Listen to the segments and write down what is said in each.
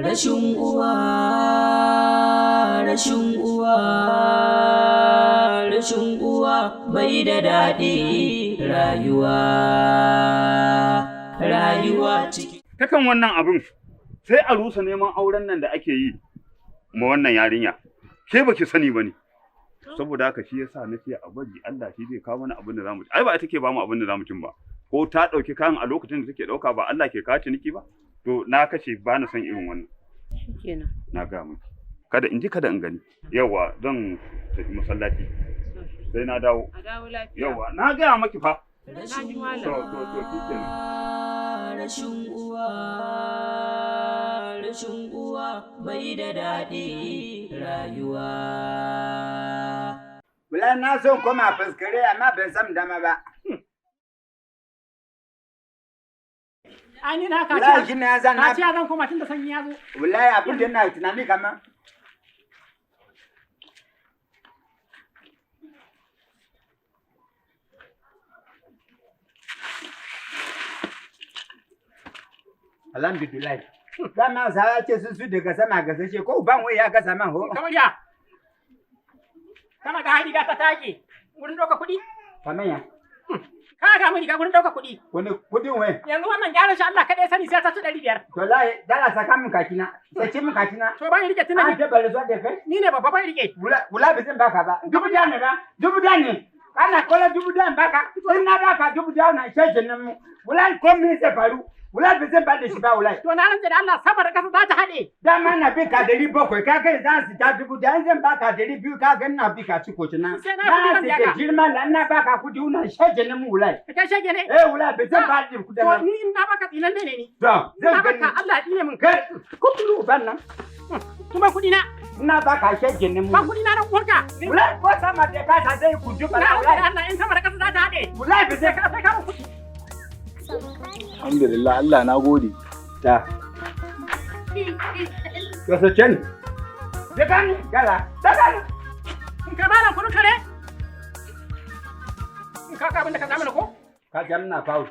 Rashin uwa, rashin uwa, rashin uwa bai da daɗi rayuwa ciki. Takan wannan abin sai a rusa neman auren nan da ake yi ma wannan yarinya. Ke baki sani bane. Saboda haka shi yasa nace a bari Allah shi zai kawo mana abin da zamu ci. Ai ba ita ke ba mu abin da zamu cin ba. Ko ta dauki kayan a lokacin da take dauka ba Allah ke kawo ciniki ba. To na kace ba na son irin wannan. Shikenan. Na ga miki. Kada in ji kada in gani. Yawa zan tafi masallaci. Sai na dawo. A dawo lafiya. Yawa na ga miki fa. Na ji malam. To shikenan. Rashin uwa bai da daɗi rayuwa. Bula na son koma fuskare amma ban san dama ba. Ani na ka Wallahi shi ne ya zan na. Ka zan koma tun da sanyi ya zo. Wallahi abin da na tunani kamar. Alhamdulillah. Dama sa ce su daga sama ga sashe ko ban wai ya ga sama ho. Kamar ya. Kana ga riga ta take wurin doka kuɗi? Kamar ya. Ka ga mu riga wurin doka kuɗi. Wani kudin wai. Yanzu wannan gyaran shi Allah kaɗai sani sai ta ci 500. To lai dala saka min kakina. Sace min kakina. To ban rike tunani. An tabbata zuwa da kai. Ni ne babba ban rike. Wula bai zan baka ba. Dubu da ne ba. Dubu da ne. Kana kola dubu da baka. In na baka dubu da na shege nan mu. Wula ko me zai faru? Wula bai zan ba da shi ba wula. To na rantsa da Allah sama da kasa za ta haɗe. Dama na bi ka 700 ka kai za su ta dubu da zan baka 200 ka ga na bi ka ci koci na. Sai na Na bi sai ka ke girma da na baka kudi una shege nan mu wula. Ka shege ne. Wula bai zan ba da kudi To na. ni in na baka tsinan ne ni. To Na zan baka gani. Allah ya dine min. Kai kudulu ban nan. Kuma kuɗi na. Na baka shege nan mu. Ba kuɗi na dan uwarka. Wula ko sama da ka ta zai ku duba Na wula. rantsa da Allah in sama da kasa za ta haɗe. Wula bai zai ka Sai ka mun kuɗi. Alhamdulillah Allah na gode. ta. Kasance ni. Dagan gala. Dagan. In ka bada kuɗin kare? In ka abin da ka samu ko? Ka jamna faul.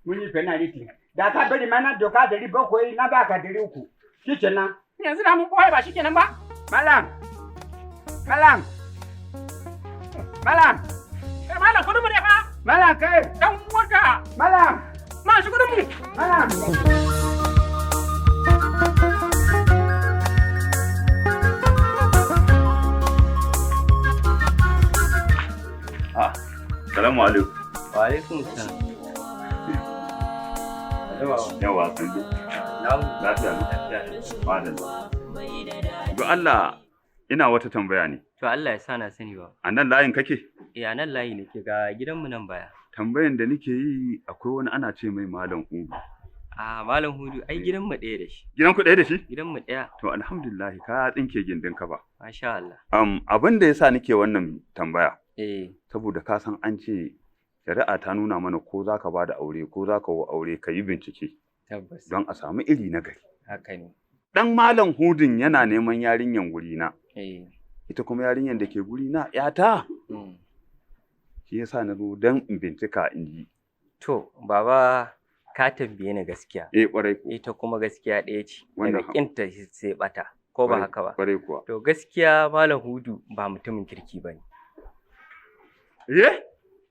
Mun yi penalty. Da ka bari mana doka 700 na baka 300. Shikenan. Yanzu da mun boye ba shikenan ba? Malam. Malam. Malam. Kai malam kuɗin mu ne fa? Malam kai. Dan uwarka. Malam. Ma shi kuɗin mu. Malam. Salamu alaikum. Wa alaikum salam. Yawa sandu. Lafiya lu. Madalla. Ga Allah ina wata tambaya ne. To Allah ya sa na sani ba. A nan layin kake? A nan layi nake ga gidanmu nan baya. Tambayan da nake yi akwai wani ana ce mai Malam Hudu. Malam Hudu ai gidanmu ɗaya da shi. Gidan ku ɗaya da shi? Gidanmu ɗaya. To alhamdulillah ka tsinke gindin ka ba. Masha Allah. Abin da yasa nake wannan tambaya. Eh. Saboda ka san an ce shari'a ta nuna mana ko za ka ba da aure ko za ka wa aure ka yi bincike. Tabbas. Don a samu iri na gari. Haka ne. Dan Malam Hudun yana neman yarinyan gurina. Eh. Ita kuma yarinyan da ke gurina ‘yata. Shi yasa na zo don in bincika in ji. To, baba ka tambaye ni gaskiya. Ƙwarai ko. Ita kuma gaskiya ɗaya ce. Wannan Daga ƙinta sai ɓata. Ko ba haka ba? Ƙwarai kuwa. To gaskiya Malam Hudu ba mutumin kirki ba ne.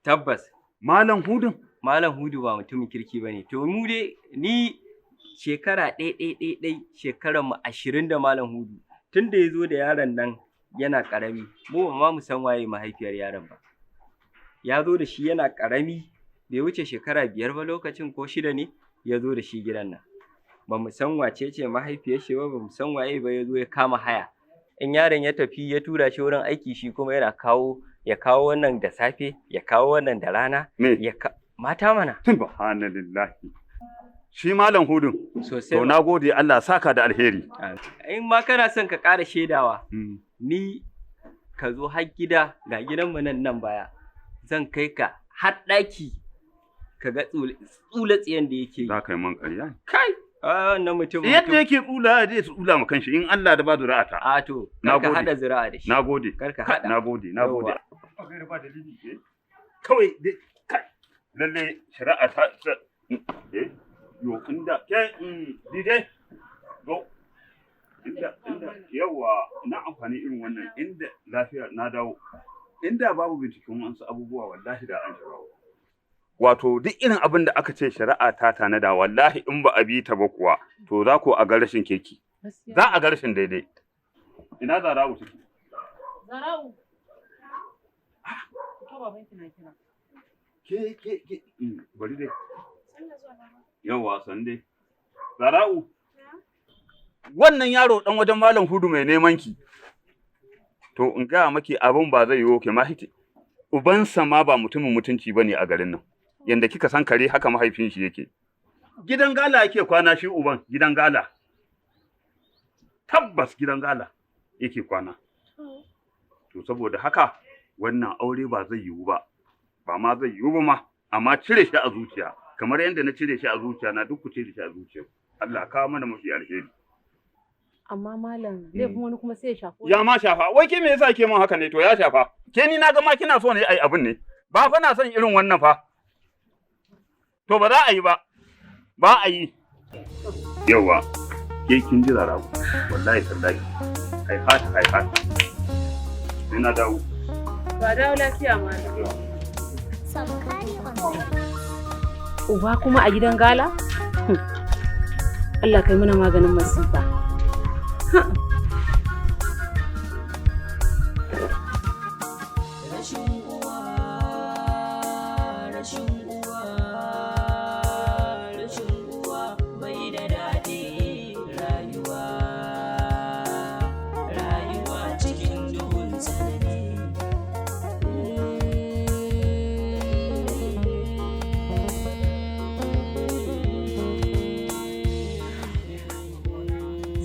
Tabbas. Malam Hudun? Malam Hudu ba mutumin kirki ba ne. To mu dai ni shekara ɗai shekarar mu 20 da Malam Hudu. Tun da ya zo da yaron nan yana ƙarami, mu ba ma mu san waye mahaifiyar yaron ba. Ya zo da shi yana ƙarami, bai wuce shekara 5 ba lokacin ko 6 ne ya zo da shi gidan nan. Ba mu san wace ce mahaifiyar shi ba, ba mu san waye ba ya zo ya kama haya. In yaron ya tafi ya tura shi wurin aiki shi kuma yana ya kawo wannan da safe, ya kawo wannan da rana. Me? Mata mana. Subhanallahi. Shi Malam Hudun. Sosai. To na gode Allah saka da alheri. In ma kana son ka ƙara shaidawa, ni ka zo har gida ga gidanmu nan baya. Zan kai ka har ɗaki ka ga tsula tsiyan da yake yi. Za ka yi man ƙarya? Kai! Wannan mutum. Yadda yake tsula zai tsula ma kanshi in Allah da ba zuri'ata. A to, kar ka haɗa zuri'a da shi. Na gode. Kar ka haɗa. Na gode. Kawai dai kai lalle shari'a ta yo inda ke DJ go yawa na amfani irin wannan inda lafiya na dawo. Inda babu binciken wasu abubuwa wallahi da an shiga. Wato duk irin abin da aka ce shari'a ta tanada wallahi in ba a bi ta ba kuwa to za ku a ga rashin keki. Za a ga rashin daidai. Ina Zara'u take? Zara'u. Ko babanki na kira. Ke bari dai. Yawa san dai. Zara'u. Wannan yaro dan wajen Malam Hudu mai neman ki. To in ga maki abin ba zai yiwu ke ma hiti. Ubansa ma ba mutumin mutunci bane a garin nan. Yanda kika san kare haka mahaifin shi yake. Gidan gala yake kwana shi uban, gidan gala. Tabbas gidan gala yake kwana. To saboda haka wannan aure ba zai yiwu ba. Ba ma zai yiwu ba ma, amma cire shi a zuciya. Kamar yadda na cire shi a zuciya na duk ku cire shi a zuciya. Allah kawo mana mafi alheri. Amma malam laifin wani kuma sai ya shafa. Ya ma shafa. Wai ke me yasa ke mun haka ne to ya shafa. Ke ni na ga ma kina so ne ai abin ne. Ba fa na son irin wannan fa. To ba za a yi ba. Ba a yi. Yawa. Ke kin ji Zara'u. Wallahi tallahi. Hai hat. Ina dawo. Ba dawo lafiya malam. Uba kuma a gidan gala? Allah kai mana maganin masifa.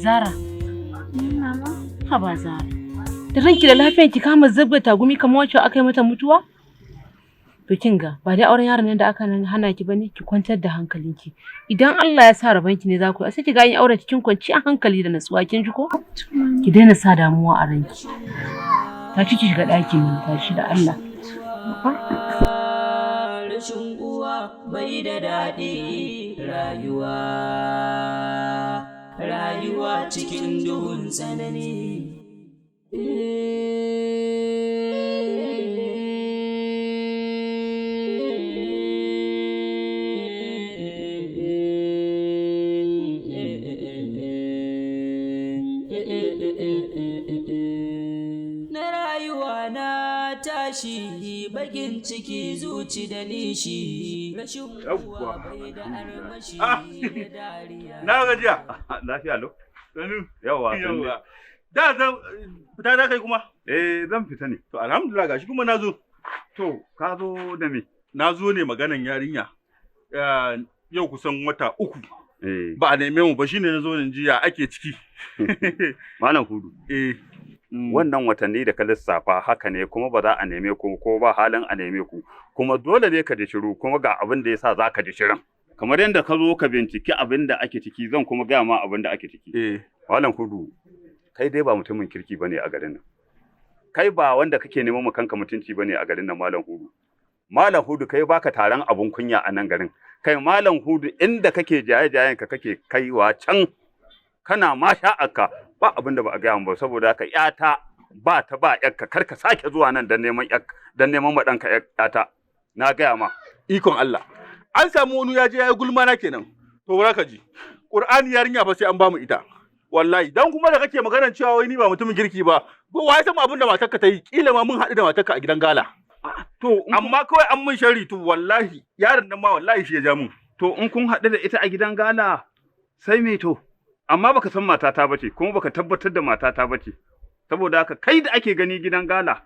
Zara. Mama. Haba Zara. Da ranki da lafiyar ki kama zabga tagumi kamar wacce aka yi mata mutuwa? To kin ga ba dai auren yaron nan da aka hana ki bane ki kwantar da hankalinki. Idan Allah ya sa rabanki ne za ku sai ki ga yin auren cikin kwanciyar hankali da natsuwa kin ji ko? Ki daina sa damuwa a ranki. Ta ci ki shiga ɗakin nan tashi da Allah. Rashin uwa bai da daɗi rayuwa cikin duhun tsanani. Na rayuwa na tashi bakin ciki zuci da nishi rashin uwa bai da armashi da dariya. Na gajiya. Lafiya lau. Sanu. Yawa. Da zan fita da kai kuma? Zan fita ne. To alhamdulillah gashi kuma na zo. To ka zo da me? Na zo ne maganan yarinya. Yau kusan wata uku. Ba a neme mu ba shine na zo nan jiya ake ciki. Malam Hudu. Wannan watanni da ka lissafa haka ne kuma ba za a neme ku ko ba halin a neme ku kuma dole ne ka ji shiru kuma ga abin da yasa za ka ji shirin. Kamar yadda ka zo ka binciki abin da ake ciki zan kuma gaya ma abin da ake ciki. Malam Hudu kai dai ba mutumin kirki bane a garin nan. Kai ba wanda kake neman mu kanka mutunci bane a garin nan Malam Hudu. Malam Hudu kai baka taron abun kunya a nan garin. Kai Malam Hudu inda kake jaye-jayen ka kake kaiwa can kana ma sha'aka ba abin da ba a gaya ba saboda haka ƴata ba ta ba ƴarka kar ka sake zuwa nan dan neman ma ɗanka ƴata na gaya ma. Ikon Allah. An samu wani ya je ya yi gulma na kenan. To bara ka ji. Qur'ani yarinya fa sai an bamu ita. Wallahi dan kuma da kake maganar cewa wai ni ba mutumin kirki ba. Ko wai san abin da matarka ta yi kila ma mun haɗu da matarka a gidan gala. To amma kawai an mun sharri to wallahi yaron nan ma wallahi shi ya ja mun. To in kun haɗu da ita a gidan gala sai me to? Amma baka san matata bace kuma baka tabbatar da matata bace. Saboda haka kai da ake gani gidan gala,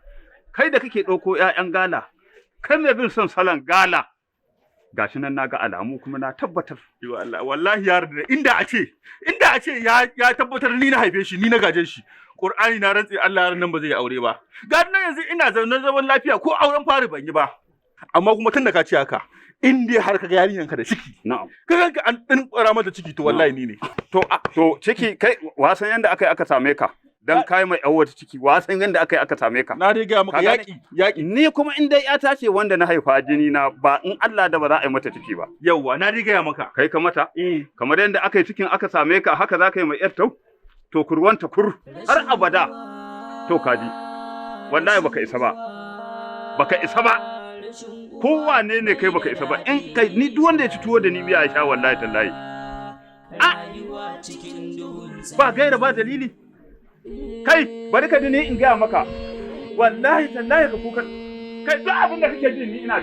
kai da kake ɗauko ƴaƴan gala, kai mai bin son salon gala. Gashi nan naga alamu kuma na tabbatar. Wallahi yaron da inda a ce ya tabbatar ni na haife shi ni na gaje shi. Qur'ani na rantsi Allah yaron nan ba zai yi aure ba. Ga nan yanzu ina zaune zaman lafiya ko auren fari ban yi ba. Amma kuma tun da ka ce haka in dai har ka ga yarinyanka da ciki. Na'am. Ka ganka an ɗinƙura mata ciki to wallahi ni ne. To ciki kai wasan yanda aka same ka. Dan kai mai yan wata ciki wasan yanda aka same ka. Na dai ga maka yaƙi. Ni kuma in dai ta ce wanda na haifa jini na ba in Allah da ba za a yi mata ciki ba. Yawwa na dai ga maka. Kai ka mata? Kamar yanda aka yi cikin aka same ka haka za ka yi mai yar tau? to kurwanta kur har abada to kaji wallahi baka isa ba kowane ne kai baka isa ba in kai ni duk wanda ya ci tuwo da ni biya sha wallahi tallahi ba gaira ba dalili kai bari ka ni in ga maka wallahi tallahi ka kuka kai duk abin da kake ji ni ina